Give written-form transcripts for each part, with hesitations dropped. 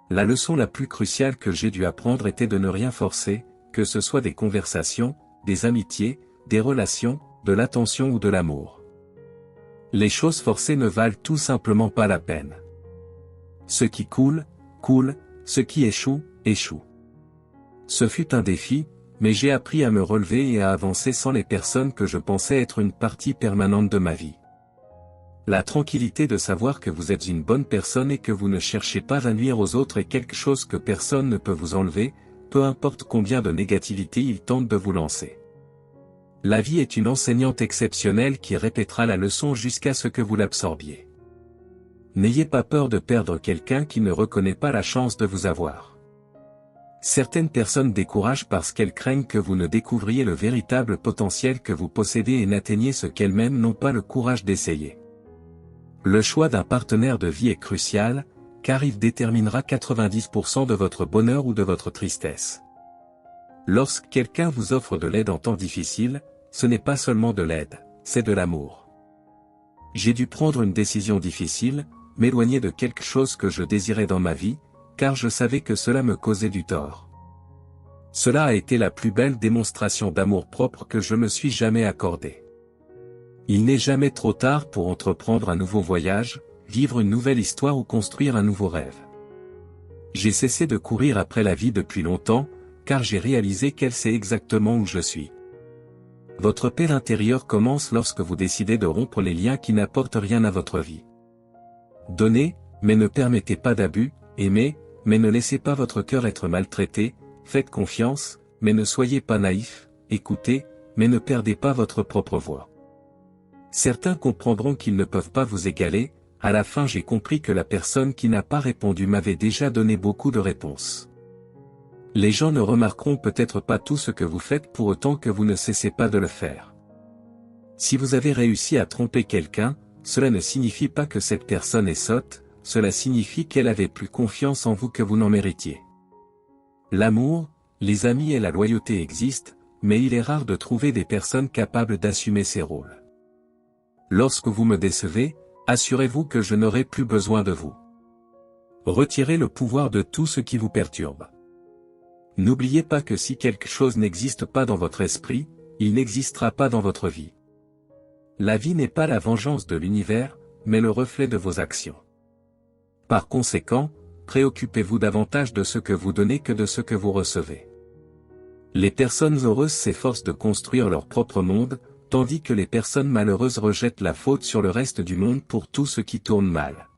La leçon la plus cruciale que j'ai dû apprendre était de ne rien forcer, que ce soit des conversations, des amitiés, des relations, de l'attention ou de l'amour. Les choses forcées ne valent tout simplement pas la peine. Ce qui coule, coule, ce qui échoue, échoue. Ce fut un défi, mais j'ai appris à me relever et à avancer sans les personnes que je pensais être une partie permanente de ma vie. La tranquillité de savoir que vous êtes une bonne personne et que vous ne cherchez pas à nuire aux autres est quelque chose que personne ne peut vous enlever, peu importe combien de négativité il tente de vous lancer. La vie est une enseignante exceptionnelle qui répétera la leçon jusqu'à ce que vous l'absorbiez. N'ayez pas peur de perdre quelqu'un qui ne reconnaît pas la chance de vous avoir. Certaines personnes découragent parce qu'elles craignent que vous ne découvriez le véritable potentiel que vous possédez et n'atteigniez ce qu'elles-mêmes n'ont pas le courage d'essayer. Le choix d'un partenaire de vie est crucial, car il déterminera 90% de votre bonheur ou de votre tristesse. Lorsque quelqu'un vous offre de l'aide en temps difficile, ce n'est pas seulement de l'aide, c'est de l'amour. J'ai dû prendre une décision difficile, m'éloigner de quelque chose que je désirais dans ma vie, car je savais que cela me causait du tort. Cela a été la plus belle démonstration d'amour-propre que je me suis jamais accordée. Il n'est jamais trop tard pour entreprendre un nouveau voyage, vivre une nouvelle histoire ou construire un nouveau rêve. J'ai cessé de courir après la vie depuis longtemps, car j'ai réalisé qu'elle sait exactement où je suis. Votre paix intérieure commence lorsque vous décidez de rompre les liens qui n'apportent rien à votre vie. Donnez, mais ne permettez pas d'abus, aimez, mais ne laissez pas votre cœur être maltraité, faites confiance, mais ne soyez pas naïf, écoutez, mais ne perdez pas votre propre voix. Certains comprendront qu'ils ne peuvent pas vous égaler, à la fin j'ai compris que la personne qui n'a pas répondu m'avait déjà donné beaucoup de réponses. Les gens ne remarqueront peut-être pas tout ce que vous faites pour autant que vous ne cessez pas de le faire. Si vous avez réussi à tromper quelqu'un, cela ne signifie pas que cette personne est sotte, cela signifie qu'elle avait plus confiance en vous que vous n'en méritiez. L'amour, les amis et la loyauté existent, mais il est rare de trouver des personnes capables d'assumer ces rôles. Lorsque vous me décevez, assurez-vous que je n'aurai plus besoin de vous. Retirez le pouvoir de tout ce qui vous perturbe. N'oubliez pas que si quelque chose n'existe pas dans votre esprit, il n'existera pas dans votre vie. La vie n'est pas la vengeance de l'univers, mais le reflet de vos actions. Par conséquent, préoccupez-vous davantage de ce que vous donnez que de ce que vous recevez. Les personnes heureuses s'efforcent de construire leur propre monde, tandis que les personnes malheureuses rejettent la faute sur le reste du monde pour tout ce qui tourne mal.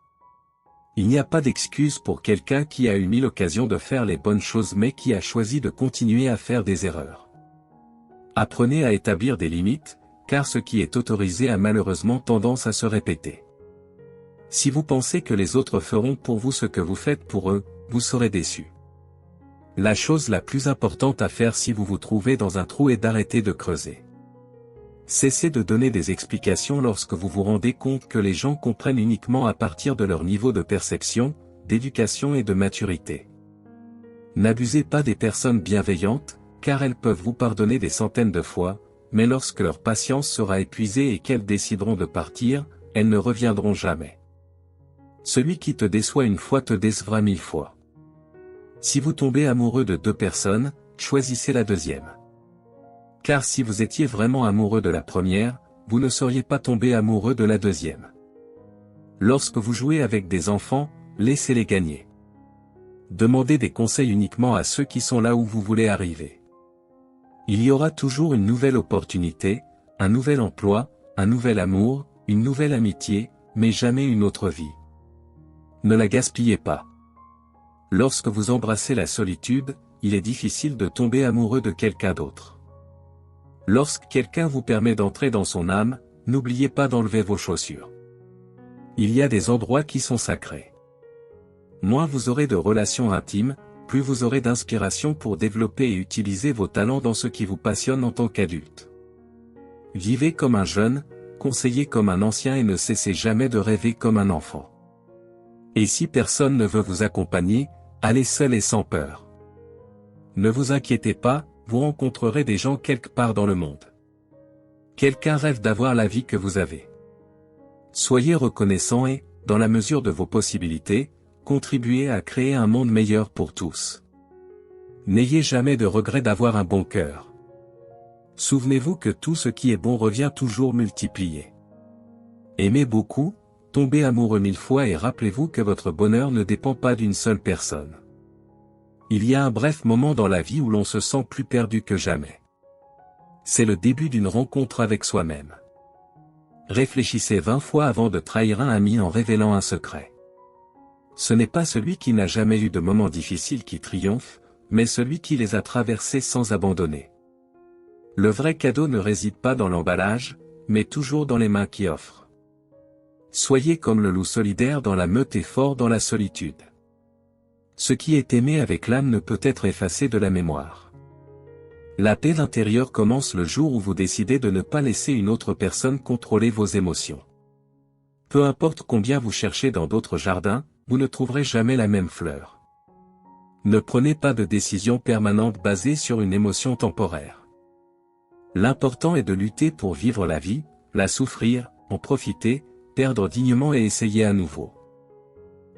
Il n'y a pas d'excuse pour quelqu'un qui a eu mille occasions de faire les bonnes choses mais qui a choisi de continuer à faire des erreurs. Apprenez à établir des limites, car ce qui est autorisé a malheureusement tendance à se répéter. Si vous pensez que les autres feront pour vous ce que vous faites pour eux, vous serez déçu. La chose la plus importante à faire si vous vous trouvez dans un trou est d'arrêter de creuser. Cessez de donner des explications lorsque vous vous rendez compte que les gens comprennent uniquement à partir de leur niveau de perception, d'éducation et de maturité. N'abusez pas des personnes bienveillantes, car elles peuvent vous pardonner des centaines de fois, mais lorsque leur patience sera épuisée et qu'elles décideront de partir, elles ne reviendront jamais. Celui qui te déçoit une fois te décevra 1000 fois. Si vous tombez amoureux de deux personnes, choisissez la deuxième. Car si vous étiez vraiment amoureux de la première, vous ne seriez pas tombé amoureux de la deuxième. Lorsque vous jouez avec des enfants, laissez-les gagner. Demandez des conseils uniquement à ceux qui sont là où vous voulez arriver. Il y aura toujours une nouvelle opportunité, un nouvel emploi, un nouvel amour, une nouvelle amitié, mais jamais une autre vie. Ne la gaspillez pas. Lorsque vous embrassez la solitude, il est difficile de tomber amoureux de quelqu'un d'autre. Lorsque quelqu'un vous permet d'entrer dans son âme, n'oubliez pas d'enlever vos chaussures. Il y a des endroits qui sont sacrés. Moins vous aurez de relations intimes, plus vous aurez d'inspiration pour développer et utiliser vos talents dans ce qui vous passionne en tant qu'adulte. Vivez comme un jeune, conseillez comme un ancien et ne cessez jamais de rêver comme un enfant. Et si personne ne veut vous accompagner, allez seul et sans peur. Ne vous inquiétez pas, vous rencontrerez des gens quelque part dans le monde. Quelqu'un rêve d'avoir la vie que vous avez. Soyez reconnaissant et, dans la mesure de vos possibilités, contribuer à créer un monde meilleur pour tous. N'ayez jamais de regret d'avoir un bon cœur. Souvenez-vous que tout ce qui est bon revient toujours multiplié. Aimez beaucoup, tombez amoureux 1000 fois et rappelez-vous que votre bonheur ne dépend pas d'une seule personne. Il y a un bref moment dans la vie où l'on se sent plus perdu que jamais. C'est le début d'une rencontre avec soi-même. Réfléchissez 20 fois avant de trahir un ami en révélant un secret. Ce n'est pas celui qui n'a jamais eu de moments difficiles qui triomphe, mais celui qui les a traversés sans abandonner. Le vrai cadeau ne réside pas dans l'emballage, mais toujours dans les mains qui offrent. Soyez comme le loup solidaire dans la meute et fort dans la solitude. Ce qui est aimé avec l'âme ne peut être effacé de la mémoire. La paix intérieure commence le jour où vous décidez de ne pas laisser une autre personne contrôler vos émotions. Peu importe combien vous cherchez dans d'autres jardins, vous ne trouverez jamais la même fleur. Ne prenez pas de décision permanente basée sur une émotion temporaire. L'important est de lutter pour vivre la vie, la souffrir, en profiter, perdre dignement et essayer à nouveau.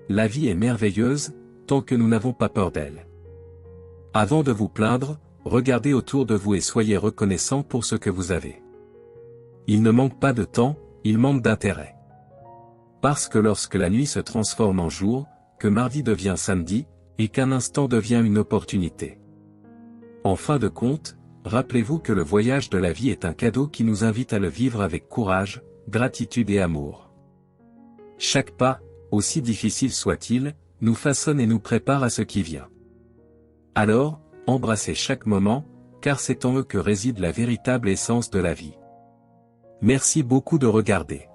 La vie est merveilleuse, tant que nous n'avons pas peur d'elle. Avant de vous plaindre, regardez autour de vous et soyez reconnaissant pour ce que vous avez. Il ne manque pas de temps, il manque d'intérêt. Parce que lorsque la nuit se transforme en jour, que mardi devient samedi, et qu'un instant devient une opportunité. En fin de compte, rappelez-vous que le voyage de la vie est un cadeau qui nous invite à le vivre avec courage, gratitude et amour. Chaque pas, aussi difficile soit-il, nous façonne et nous prépare à ce qui vient. Alors, embrassez chaque moment, car c'est en eux que réside la véritable essence de la vie. Merci beaucoup de regarder.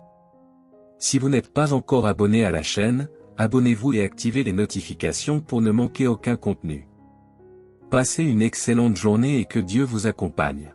Si vous n'êtes pas encore abonné à la chaîne, abonnez-vous et activez les notifications pour ne manquer aucun contenu. Passez une excellente journée et que Dieu vous accompagne.